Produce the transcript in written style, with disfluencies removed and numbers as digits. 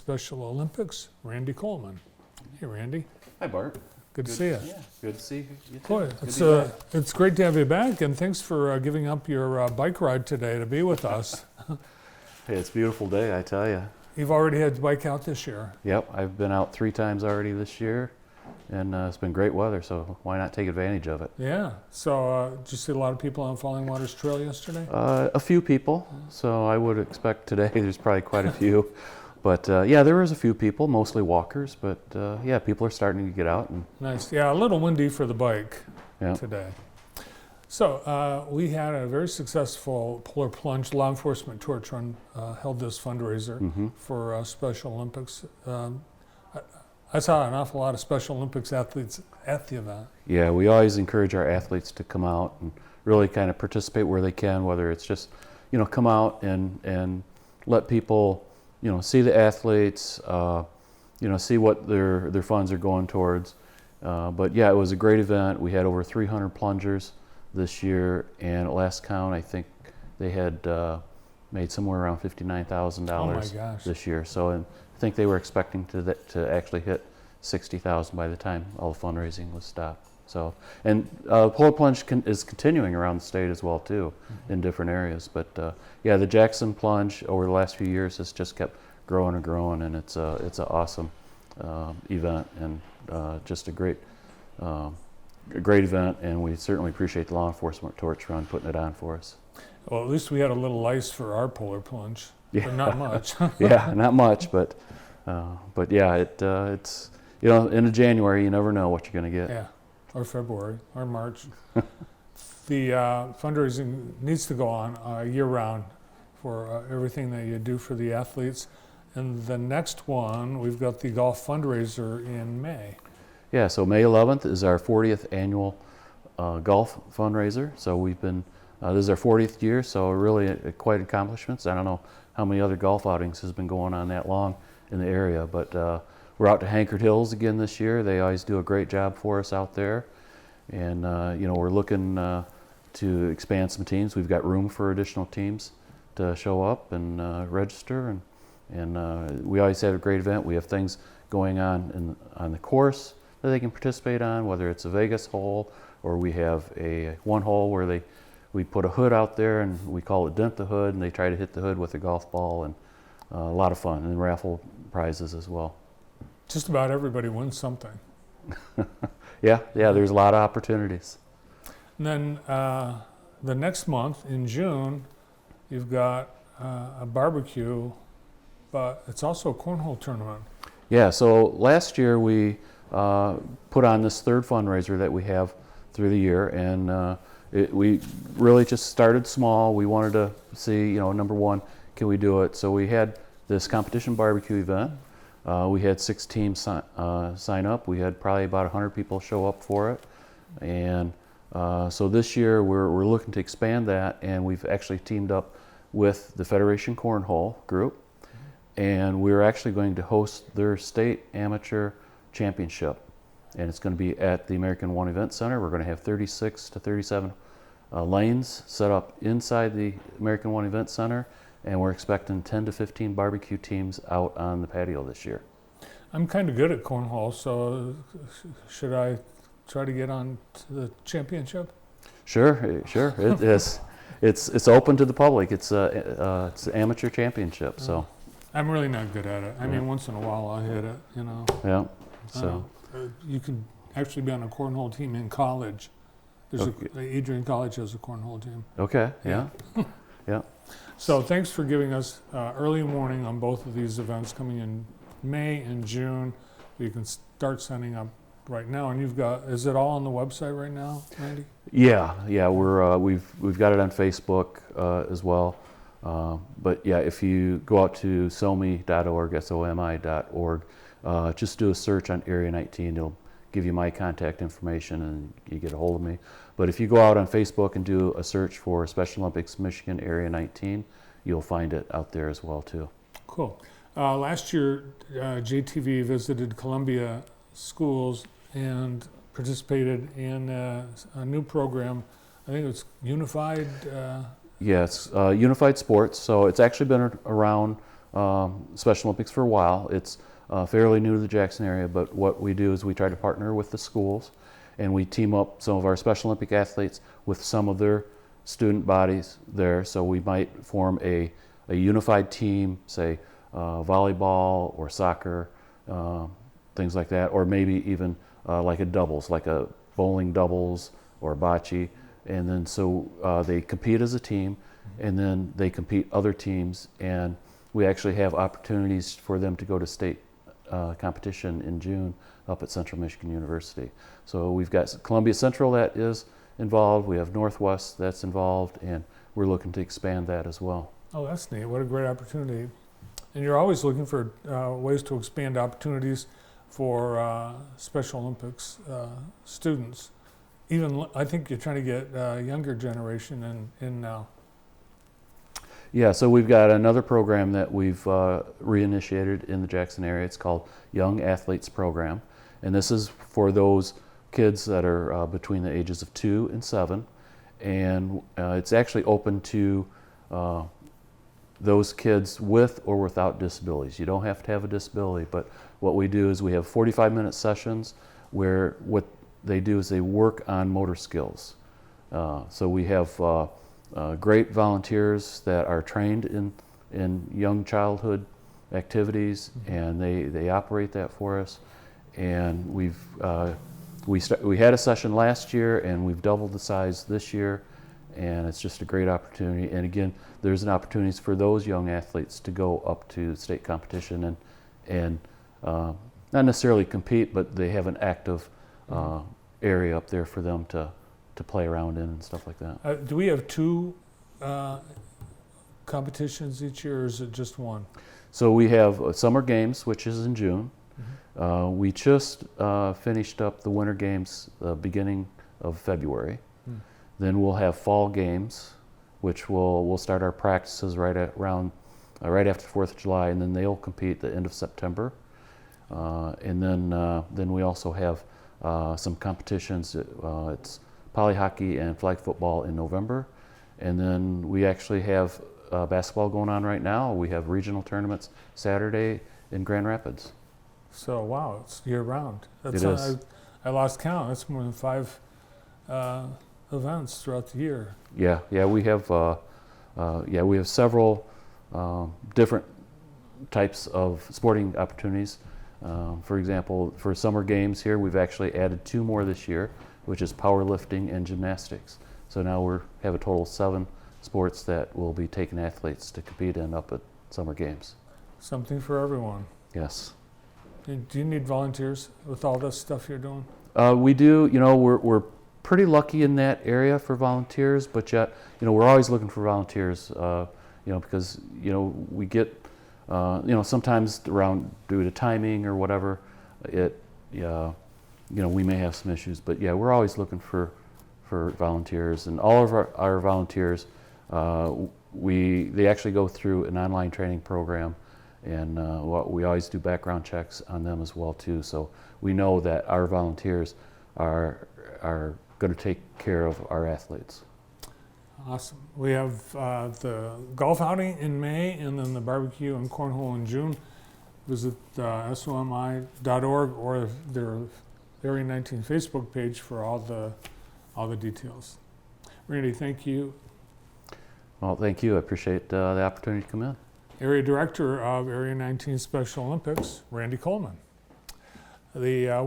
Special Olympics, Randy Coleman. Hey, Randy. Hi, Bart. Good to see you. Yeah, good to see you too. Boy, it's great to have you back, and thanks for giving up your bike ride today to be with us. Hey, it's a beautiful day, I tell you. You've already had the bike out this year. Yep, I've been out 3 times already this year, and it's been great weather, so why not take advantage of it? Yeah. So did you see a lot of people on Falling Waters Trail yesterday? A few people, so I would expect today there's probably quite a few. But yeah, there was a few people, mostly walkers, but yeah, people are starting to get out. And Nice. Yeah, a little windy for the bike yeah. today. So we had a very successful Polar Plunge law enforcement torch run, held this fundraiser for Special Olympics. I saw an awful lot of Special Olympics athletes at the event. Yeah, we always encourage our athletes to come out and really kind of participate where they can, whether it's just, come out and let people, see the athletes, see what their funds are going towards. But yeah, it was a great event. We had over 300 plungers this year, and at last count, I think they had made somewhere around $59,000 this year. So I think they were expecting to actually hit 60,000 by the time all the fundraising was stopped. So, and Polar Plunge is continuing around the state as well too, in different areas. But yeah, the Jackson Plunge over the last few years has just kept growing and growing, and it's an awesome event, and just a great event. And we certainly appreciate the law enforcement torch run putting it on for us. Well, at least we had a little ice for our Polar Plunge, yeah. but not much. Yeah, not much, but yeah, it's in January you never know what you're going to get. Yeah. Or February, or March. The fundraising needs to go on year-round for everything that you do for the athletes. And the next one, we've got the golf fundraiser in May. Yeah, so May 11th is our 40th annual golf fundraiser. So we've been, this is our 40th year, so really quite accomplishments. I don't know how many other golf outings has been going on that long in the area, but we're out to Hankered Hills again this year. They always do a great job for us out there. And, we're looking to expand some teams. We've got room for additional teams to show up and register. And we always have a great event. We have things going on the course that they can participate on, whether it's a Vegas hole or we have one hole where we put a hood out there and we call it Dent the Hood, and they try to hit the hood with a golf ball, and a lot of fun, and raffle prizes as well. Just about everybody wins something. Yeah, there's a lot of opportunities. And then the next month, in June, you've got a barbecue, but it's also a cornhole tournament. Yeah, so last year we put on this third fundraiser that we have through the year, and we really just started small. We wanted to see, number one, can we do it? So we had this competition barbecue event. We had 6 teams sign up. We had probably about 100 people show up for it. And so this year we're looking to expand that, and we've actually teamed up with the Federation Cornhole group. And we're actually going to host their state amateur championship. And it's going to be at the American One Event Center. We're going to have 36 to 37 lanes set up inside the American One Event Center. And we're expecting 10 to 15 barbecue teams out on the patio this year. I'm kind of good at cornhole, so should I try to get on to the championship? Sure. It is. It's open to the public. It's an amateur championship. So I'm really not good at it. I mean, once in a while I'll hit it. Yeah. So you can actually be on a cornhole team in college. There's Adrian College has a cornhole team. Okay. Yeah. Yeah. So thanks for giving us early warning on both of these events coming in May and June. You can start signing up right now, and is it all on the website right now, Randy? Yeah. We've got it on Facebook as well. But yeah, if you go out to somi.org, SOMI.org, just do a search on Area 19. It'll give you my contact information and you get a hold of me. But if you go out on Facebook and do a search for Special Olympics Michigan Area 19, you'll find it out there as well too. Cool. Last year, JTV visited Columbia schools and participated in a new program. I think it's Unified. Yeah, it's Unified Sports. So it's actually been around Special Olympics for a while. It's fairly new to the Jackson area, but what we do is we try to partner with the schools, and we team up some of our Special Olympic athletes with some of their student bodies there. So we might form a unified team, say volleyball or soccer, things like that, or maybe even like a doubles, like a bowling doubles or bocce. And then so they compete as a team, and then they compete other teams, and we actually have opportunities for them to go to state competition in June up at Central Michigan University. So we've got Columbia Central that is involved, we have Northwest that's involved, and we're looking to expand that as well. Oh, that's neat. What a great opportunity. And you're always looking for ways to expand opportunities for Special Olympics students. Even, I think you're trying to get younger generation in now. Yeah, so we've got another program that we've reinitiated in the Jackson area. It's called Young Athletes Program. And this is for those kids that are between the ages of 2 and 7. And it's actually open to those kids with or without disabilities. You don't have to have a disability, but what we do is we have 45-minute sessions where what they do is they work on motor skills. So we have great volunteers that are trained in young childhood activities, and they operate that for us. And we had a session last year, and we've doubled the size this year, and it's just a great opportunity. And again, there's an opportunity for those young athletes to go up to state competition and not necessarily compete, but they have an active area up there for them to play around in and stuff like that. Do we have 2 competitions each year, or is it just one? So we have Summer Games, which is in June. We just finished up the Winter Games beginning of February. Then we'll have Fall Games, which we'll start our practices right after the 4th of July, and then they'll compete the end of September. And then we also have some competitions. It's poly hockey and flag football in November. And then we actually have basketball going on right now. We have regional tournaments Saturday in Grand Rapids. So wow, it's year round. It is. I lost count. That's more than 5 events throughout the year. Yeah, we have several different types of sporting opportunities. For example, for Summer Games here, we've actually added 2 more this year, which is powerlifting and gymnastics. So now we have a total of 7 sports that will be taking athletes to compete in up at Summer Games. Something for everyone. Yes. Do you need volunteers with all this stuff you're doing? We do. You know, we're pretty lucky in that area for volunteers, but yet, you know, we're always looking for volunteers. You know, because we get, sometimes around due to timing or whatever, we may have some issues. But yeah, we're always looking for volunteers, and all of our volunteers, they actually go through an online training program. And we always do background checks on them as well too. So we know that our volunteers are going to take care of our athletes. Awesome. We have the golf outing in May, and then the barbecue and cornhole in June. Visit somi.org or their Area 19 Facebook page for all the details. Randy, thank you. Well, thank you. I appreciate the opportunity to come in. Area Director of Area 19 Special Olympics, Randy Coleman. The